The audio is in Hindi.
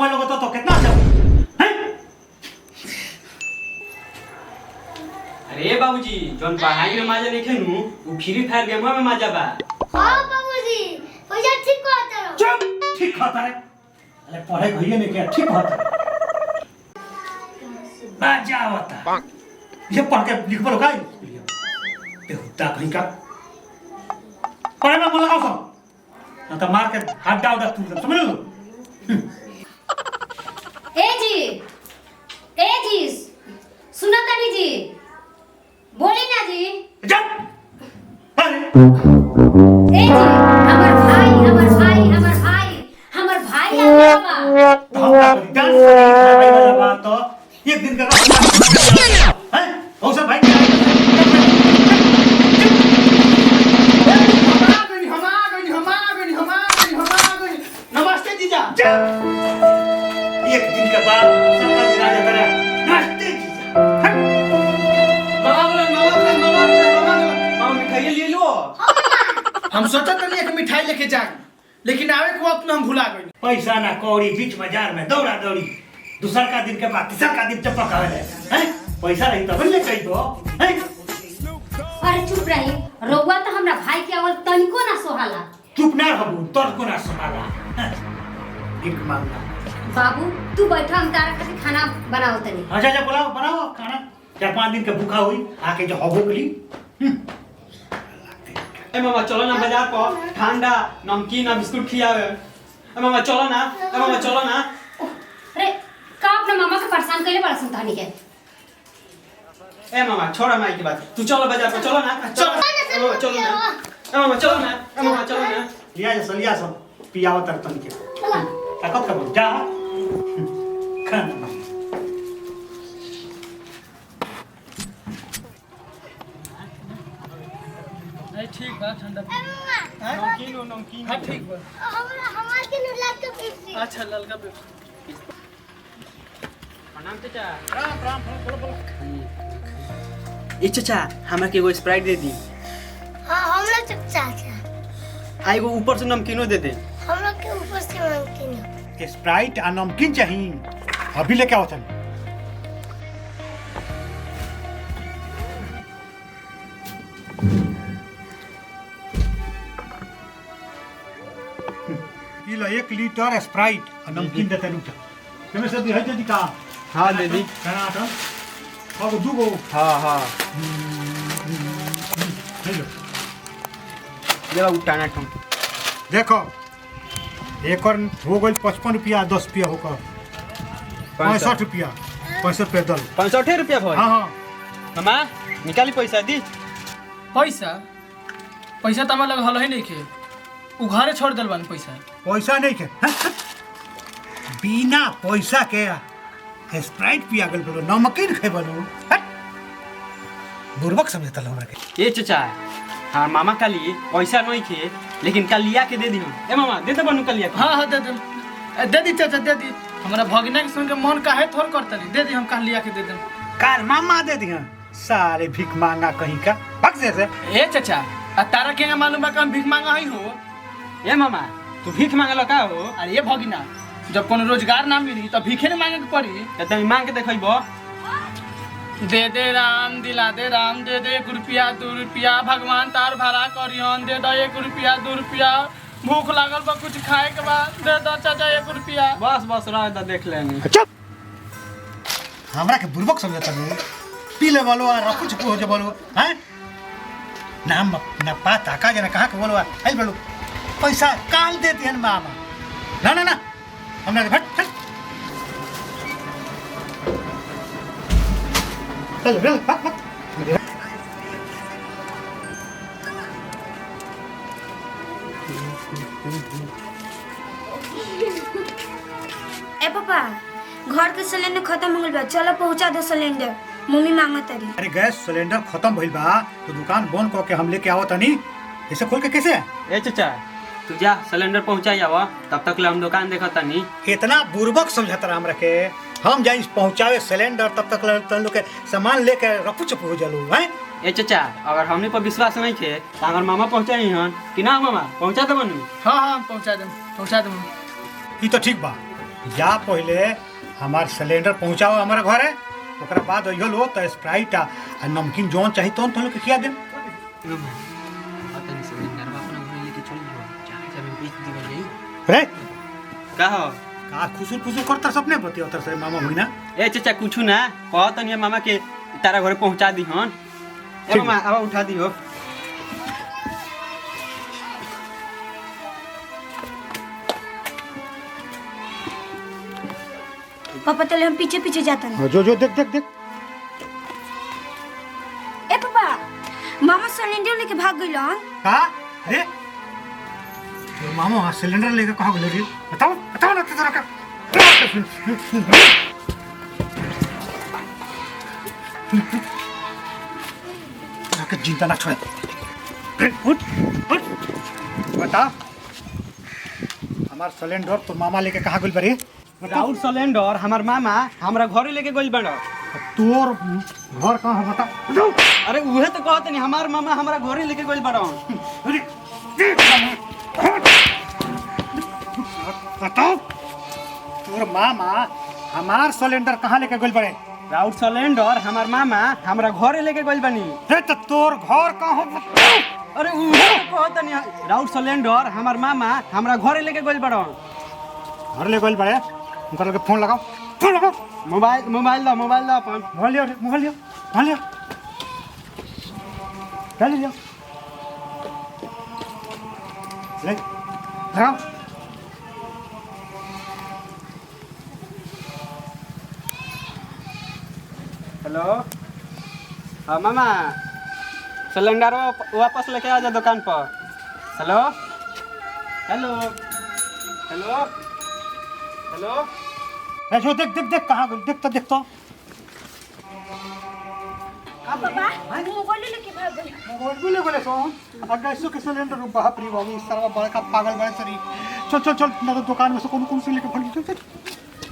समय लगता तो कितना अच्छा हैं? अरे बाबूजी जोन पढ़ाई में मजा नहीं खेलू वो फ्री फायर गेम में मजा बा। हां बाबूजी भैया ठीक कहता रहो। चुप ठीक कहता है। अरे पढ़ाई भैया ने क्या ठीक कहता है। मजा आता ये पढ़ के लिख बोलो काय बेहुदा कहीं का पढ़ाई में मन लगाओ सब ना तो मार के हाथ डाउडा तू समझ लो। ए जी सुना तानी जी बोली ना जी। जब अरे ए जी हमर भाई आ गया बा। तो हम डांस भाई वाला बात तो एक दिन का हैं हो सब भाई नमस्ते जीजा। एक दिन के बाद सबका राजा करे नमस्ते जीजा। मामा मिठाई ले लो। हम सोचा तनी एक मिठाई लेके जाए लेकिन आवे के वक्त में हम भुला गए। पैसा ना कौड़ी बीच बाजार में दौड़ा दौड़ी दूसरा का दिन के बाद तीसरा का दिन चपक आवे हैं पैसा नहीं तो ले कहीं तो हैं। अरे चुप रही रोवा तो हमरा भाई के अवल तनिको ना सोहाला। चुप ना रहबू तोर को ना संभाला एक मांगना बाबू तू बैठा हम तारा खातिर खाना बनाओ तनी। अच्छा अच्छा बनाओ खाना 4-5 दिन के भूखा हुई आके जो हबो कली। ए मामा चलो ना बाजार पर ठंडा नमकीन और बिस्कुट खियावे। ए मामा चलो ना अरे का अपना मामा के परेशान कइले बड़ा संतानी के। ए मामा छोड़ा माई की बात तू चलो बाजार पर चलो ना चलो ना ए मामा चलो ना लिया सब पियावा तरतन के ताकत का जा खाना नहीं ठीक बा ठंडा नमकीन हां ठीक बा। हमार के नुलाद का पेप्सी। अच्छा ललका पेप्सी। प्रणाम चाचा। राम ए चाचा हमरा के एगो स्प्राइट दे दी। हां हमरा चचा है। आ एगो ऊपर से नमकीनो दे दे। हमरा के ऊपर से नमकीन। स्प्राइट और नमकीन चाहिए अभी लेके आओ चल। किलो 1 लीटर स्प्राइट और नमकीन देते लूटा तुम्हें सब है जल्दी का। हां दे दी। खाना तो अब दूगो हां हेलो जरा उठाना तुम देखो एक और हो गई 55 रुपया 10 रुपया होकर 65 रुपया 65 रुपया दल 65 रुपया भाई। हाँ मामा निकाली पैसा दी। पैसा तो हमारा लग हल ही नहीं के उ घरे छोड़ दल बानी पैसा। पैसा नहीं के बिना पैसा के स्प्राइट पिया गल बोलो नमकीन खे बोलो बुर्बक समझता हमरा के। ए चाचा हाँ मामा काली पैसा नहीं खे लेकिन कल लिया के दे दी हम। ए मामा दे बनू कल लिया के। हाँ दे दी चाचा दे दी। हमारा भगना के सुन के मन काहे थोड़ करतली दे दी हम कल लिया के दे दे। काल मामा दे दिया सारे भीख मांगा कहीं का भग से। ए चाचा आ तारा के मालूम बा कि हम भीख मांगा ही हो। ए मामा तू भीख मांगलो का हो। अरे ये भगिना जब कोनो रोजगार ना मिली तो भीखे ने मांगे के पड़ी। तनी मांग के देखइबो। दे दे राम दिला दे राम दे दे 1 रुपया 2 रुपया भगवान तार भरा करियन दे दो 1 रुपया 2 रुपया भूख लागल बा कुछ खाए के बाद दे दो चाचा 1 रुपया। बस रह द देख लेनी। चुप हमरा के बुर्बक समझता लो पी ले बोलो और रखो चुप हो जा बोलो हैं नाम ना पाता का जना कहां के बोलो आई बोलो पैसा काल देती है मामा ना हमरा भट चल भट ए पापा घर के सिलेंडर खत्म हो गइल बा चलो पहुंचा दे सिलेंडर मम्मी मांगत रही। अरे गैस सिलेंडर खत्म भइल बा तो दुकान बंद क के हम लेके आओ तनी ऐसे खोल के कैसे। ए चाचा तू जा सिलेंडर पहुंचाई आवा तब तक ले हम दुकान देखत तनी। इतना बुर्बक समझत रहा हमरा के हम जाई पहुंचावे सिलेंडर तब तक तन लोग के सामान लेके रफू चुप हो जालू हैं। ए चाचा अगर हमने पर विश्वास नहीं थे तो अगर मामा पहुंचाई हन कि ना मामा पहुंचा दे बनू। हाँ पहुंचा दे। ई तो ठीक बा जा पहले हमार सिलेंडर पहुंचाओ हमारे घरे ओकरा बाद अइहो लो तो स्प्राइट आ नमकीन जौन चाहिए तो लोग के खिया दे रे का हो का खुसुर फुसुर करता सपने बतियो तर से मामा हुई ना ए चाचा कुछ ना कह तनी मामा के तारा घरे पहुंचा दी हन ए ठीक मामा अब उठा दी हो पापा चले हम पीछे पीछे जाते हैं। जो जो देख देख देख ए पापा मामा सिलेंडर लेके भाग गइल हन। का रे तो मामा सिलेंडर लेके कहाँ गेल रे बताओ बताओ ना तेरा का के चिंता ना छोड़ उठ उठ बता हमार सिलेंडर तो मामा लेके कहाँ गेल बरे राउर सिलेंडर हमार मामा हमरा घरे लेके गइल बड़ तोर घर कहाँ है बता बताओ अरे उहे तो कहत नहीं हमार मामा हमरा घरे लेके गइल बड़ अरे बताओ तोर मामा हमार सिलेंडर कहाँ लेके गेल बड़े राउर सिलेंडर हमार मामा हमरा घरे लेके गइल बनी रे तो तोर घर कहाँ हो बताओ अरे उहे तो कहत नहीं राउर सिलेंडर हमार मामा हमरा घरे लेके गइल बड़ घर ले गेल बड़े उनका लगे फोन लगाओ मोबाइल दो अपन मोबाइल लियो मोबाइल लियो मोबाइल लियो क्या ले लियो ले लगाओ हेलो हाँ मामा सिलेंडर वापस लेके आ जा दुकान पर हेलो हेलो हेलो हेलो ए जो देख देख देख कहाँ गेल देख तो अब पापा मोबाइल लेके भाग गइल। मोबाइल भी ले गेले सो अगर इसो के सिलेंडर बाप रे बाबू सारा बड़का पागल बड़े सरी चल चल चल ना तो दुकान में से कौन कौन से लेके भाग चल चल